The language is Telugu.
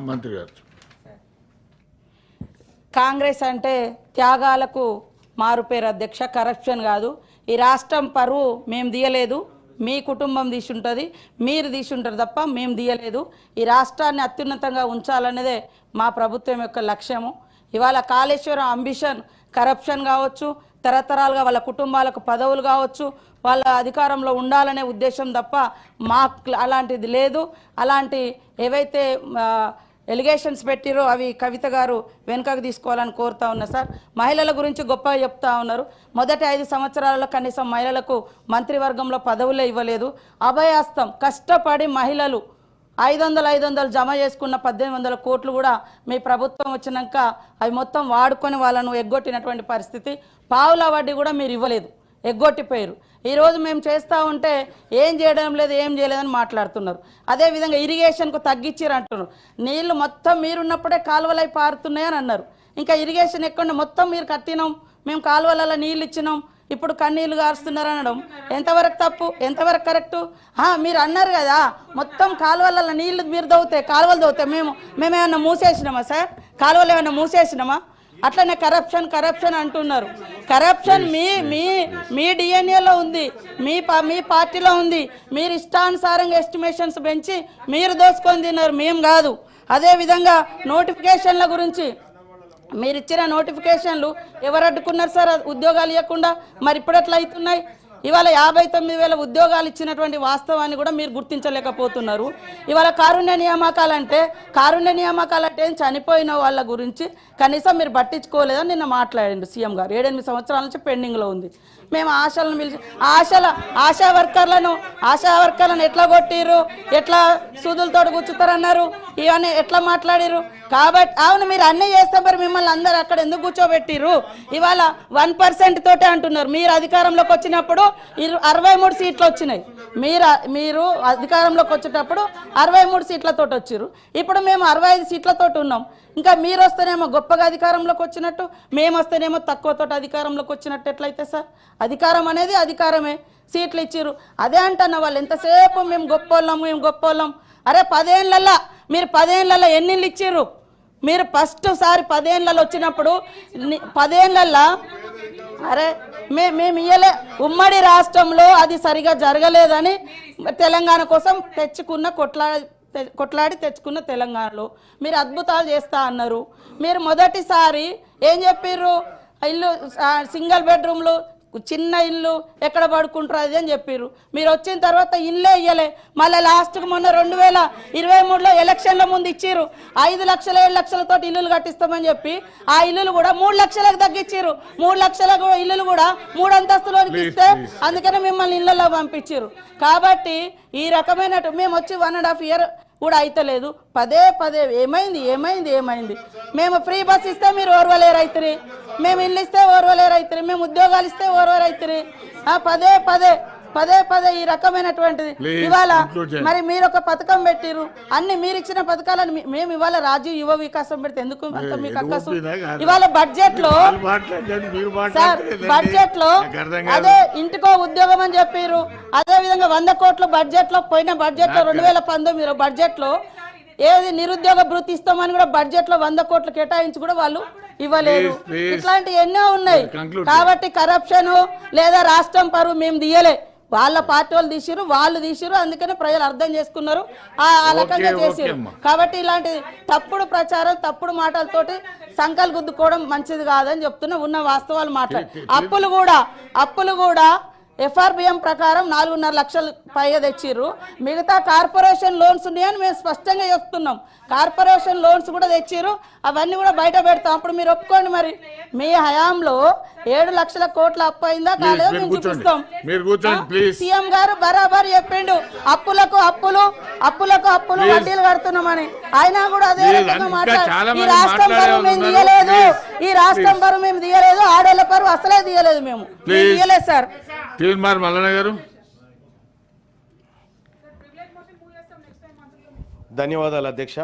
మంత్రి గారు. కాంగ్రెస్ అంటే త్యాగాలకు మారుపేరు అధ్యక్ష, కరప్షన్ కాదు. ఈ రాష్ట్రం పరువు మేము తీయలేదు, మీ కుటుంబం తీసుంటుంది, మీరు తీసుంటారు తప్ప మేము తీయలేదు. ఈ రాష్ట్రాన్ని అత్యున్నతంగా ఉంచాలనేదే మా ప్రభుత్వం యొక్క లక్ష్యము. ఇవాళ కాళేశ్వరం అంబిషన్ కరప్షన్ కావచ్చు, తరతరాలుగా వాళ్ళ కుటుంబాలకు పదవులు కావచ్చు, వాళ్ళ అధికారంలో ఉండాలనే ఉద్దేశం తప్ప మాకు అలాంటిది లేదు. అలాంటి ఏవైతే ఎలిగేషన్స్ పెట్టిరో అవి కవిత గారు వెనుకకు తీసుకోవాలని కోరుతా ఉన్నా సార్. మహిళల గురించి గొప్పగా చెప్తా ఉన్నారు. మొదటి 5 సంవత్సరాలలో కనీసం మహిళలకు మంత్రివర్గంలో పదవులే ఇవ్వలేదు. అభయాస్తం కష్టపడి మహిళలు 500 జమ చేసుకున్న 1800 కోట్లు కూడా మీ ప్రభుత్వం వచ్చినాక అవి మొత్తం వాడుకొని వాళ్ళను ఎగ్గొట్టినటువంటి పరిస్థితి. పావుల వడ్డీ కూడా మీరు ఇవ్వలేదు, ఎగ్గొట్టిపోయారు. ఈరోజు మేము చేస్తూ ఉంటే ఏం చేయడం లేదు, ఏం చేయలేదని మాట్లాడుతున్నారు. అదేవిధంగా ఇరిగేషన్కు తగ్గించారు అంటున్నారు. నీళ్లు మొత్తం మీరున్నప్పుడే కాలువలై పారుతున్నాయని అన్నారు. ఇంకా ఇరిగేషన్ ఎక్కడ మొత్తం మీరు కట్టినాం, మేము కాలువలలో నీళ్ళు ఇచ్చినాం, ఇప్పుడు కన్నీళ్లు గారుస్తున్నారు అనడం ఎంతవరకు తప్పు, ఎంతవరకు కరెక్టు? మీరు అన్నారు కదా మొత్తం కాలువలలో నీళ్లు మీరు దవ్వుతాయి, కాలువలు దవ్వుతాయి, మేమేమన్నా మూసేసినామా సార్? కాలువలు ఏమన్నా మూసేసినామా? అట్లనే కరప్షన్ అంటున్నారు. కరప్షన్ మీ డిఎన్ఏలో ఉంది, మీ పార్టీలో ఉంది. మీరు ఇష్టానుసారంగా ఎస్టిమేషన్స్ పెంచి మీరు దోసుకొని తిన్నారు, మేము కాదు. అదేవిధంగా నోటిఫికేషన్ల గురించి మీరు ఇచ్చిన నోటిఫికేషన్లు ఎవరు అడ్డుకున్నారు సార్ ఉద్యోగాలు ఇవ్వకుండా? మరి ఇప్పుడు ఎట్లా అవుతున్నాయి? ఇవాళ 59,000 ఉద్యోగాలు ఇచ్చినటువంటి వాస్తవాన్ని కూడా మీరు గుర్తించలేకపోతున్నారు. ఇవాళ కారుణ్య నియామకాలంటే చనిపోయిన వాళ్ళ గురించి కనీసం మీరు పట్టించుకోలేదని నిన్న మాట్లాడండి సీఎం గారు. 7-8 సంవత్సరాల నుంచి పెండింగ్లో ఉంది. మేము ఆశలను పిలిచి ఆశా వర్కర్లను ఎట్లా కొట్టిర్రు, ఎట్లా సూదులతో కూర్చుతారన్నారు, ఇవన్నీ ఎట్లా మాట్లాడిరు? కాబట్టి అవును మీరు అన్నీ చేస్తే మరి మిమ్మల్ని అందరూ అక్కడ ఎందుకు కూర్చోబెట్టిర్రు? ఇవాళ 1% తోటే అంటున్నారు. మీరు అధికారంలోకి వచ్చినప్పుడు 63 సీట్లు వచ్చినాయి. మీరు అధికారంలోకి వచ్చేటప్పుడు 63 సీట్లతో వచ్చారు. ఇప్పుడు మేము 65 సీట్లతో ఉన్నాం. ఇంకా మీరు వస్తేనేమో గొప్పగా అధికారంలోకి వచ్చినట్టు, మేము వస్తేనేమో తక్కువతో అధికారంలోకి వచ్చినట్టు ఎట్లయితే సార్? అధికారం అనేది అధికారమే. సీట్లు ఇచ్చిర్రు అదే అంటున్న వాళ్ళు ఎంతసేపు మేము గొప్పోళ్ళం. అరే 10 ఏళ్ళల్లో మీరు 10 ఏళ్ళల్లో ఎన్ని ఇళ్ళు ఇచ్చిర్రు? మీరు ఫస్ట్ సారి 10 ఏళ్ళలో వచ్చినప్పుడు 10 ఏళ్ళల్లో అరే మేము ఇయ్యలే, ఉమ్మడి రాష్ట్రంలో అది సరిగా జరగలేదని తెలంగాణ కోసం కొట్లాడి తెచ్చుకున్న తెలంగాణలో మీరు అద్భుతాలు చేస్తా అన్నారు. మీరు మొదటిసారి ఏం చెప్పిర్రు? ఇల్లు సింగిల్ బెడ్రూమ్లు, చిన్న ఇల్లు ఎక్కడ పడుకుంటారు అది అని చెప్పిర్రు. మీరు వచ్చిన తర్వాత ఇల్లే ఇయ్యలే. మళ్ళీ లాస్ట్కి మొన్న 2023లో ఎలక్షన్ల ముందు ఇచ్చిర్రు 5 లక్షలు 7 లక్షలతో ఇల్లులు కట్టిస్తామని చెప్పి ఆ ఇల్లులు కూడా 3 లక్షలకు తగ్గించారు. 3 లక్షల ఇల్లులు కూడా 3 అంతస్తులోనికి ఇస్తే అందుకనే మిమ్మల్ని ఇళ్లలో పంపించారు. కాబట్టి ఈ రకమైన మేము వచ్చి 1.5 year కూడా అయితలేదు. పదే ఏమైంది? మేము ఫ్రీ బస్ ఇస్తే మీరు ఓర్వలేరు అవుతుంది, మేము ఇల్లు ఇస్తే ఓర్వలేరు అవుతుంది, మేము ఉద్యోగాలు ఇస్తే ఓర్వలేరు అవుతుంది. పదే ఈ రకమైనటువంటిది. ఇవాళ మరి మీరు ఒక పథకం పెట్టిరు, అన్ని మీరు ఇచ్చిన పథకాలను మేము ఇవాళ రాజీవ్ యువ వికాసం పెడితే ఎందుకు మీకు అక్కసు? ఇవాళ బడ్జెట్ లో అదే ఇంటికో ఉద్యోగం అని చెప్పారు. అదే విధంగా 100 కోట్లు బడ్జెట్ లో పోయిన బడ్జెట్ లో 2019 బడ్జెట్ లో ఏది నిరుద్యోగ భృతి ఇస్తామని కూడా బడ్జెట్ లో 100 కోట్లు కేటాయించి కూడా వాళ్ళు ఇవ్వలేదు. ఇట్లాంటి ఎన్నో ఉన్నాయి. కాబట్టి కరప్షన్ లేదా రాష్ట్రం పరువు మేము తీయలే, వాళ్ళ పార్టీ వాళ్ళు తీసిరు. అందుకనే ప్రజలు అర్థం చేసుకున్నారు, ఆ రకంగా చేసారు. కాబట్టి ఇలాంటి తప్పుడు ప్రచారం, తప్పుడు మాటలతోటి సంకలు గుద్దుకోవడం మంచిది కాదని చెప్తున్నా. ఉన్న వాస్తవాలు మాట్లాడు. అప్పులు కూడా FRBM ప్రకారం 4.5 లక్షలు పైగా తెచ్చిర్రు. మిగతా కార్పొరేషన్ లోన్స్ ఉన్నాయని మేము స్పష్టంగా చెప్తున్నాం. కార్పొరేషన్ లోన్స్ కూడా తెచ్చిర్రు, అవన్నీ కూడా బయట పెడతాం. అప్పుడు మీరు ఒప్పుకోండి. మరి మీ హయాంలో 7 లక్షల కోట్ల అప్పు అయిందా కాలేదో మేము చూపిస్తాం. సీఎం గారు బరాబర్ చెప్పిండు అప్పులకు వడ్డీలు కడుతున్నామని. అయినా కూడా అదే రకంగా మాట్లాడు. ఈ రాష్ట్రం పరువు మేము తీయలేదు, ఆడోళ్ళ పరువు అసలే తీయలేదు, మేము తీయలేదు సార్. మల్లన్న గారు ధన్యవాదాలు అధ్యక్ష.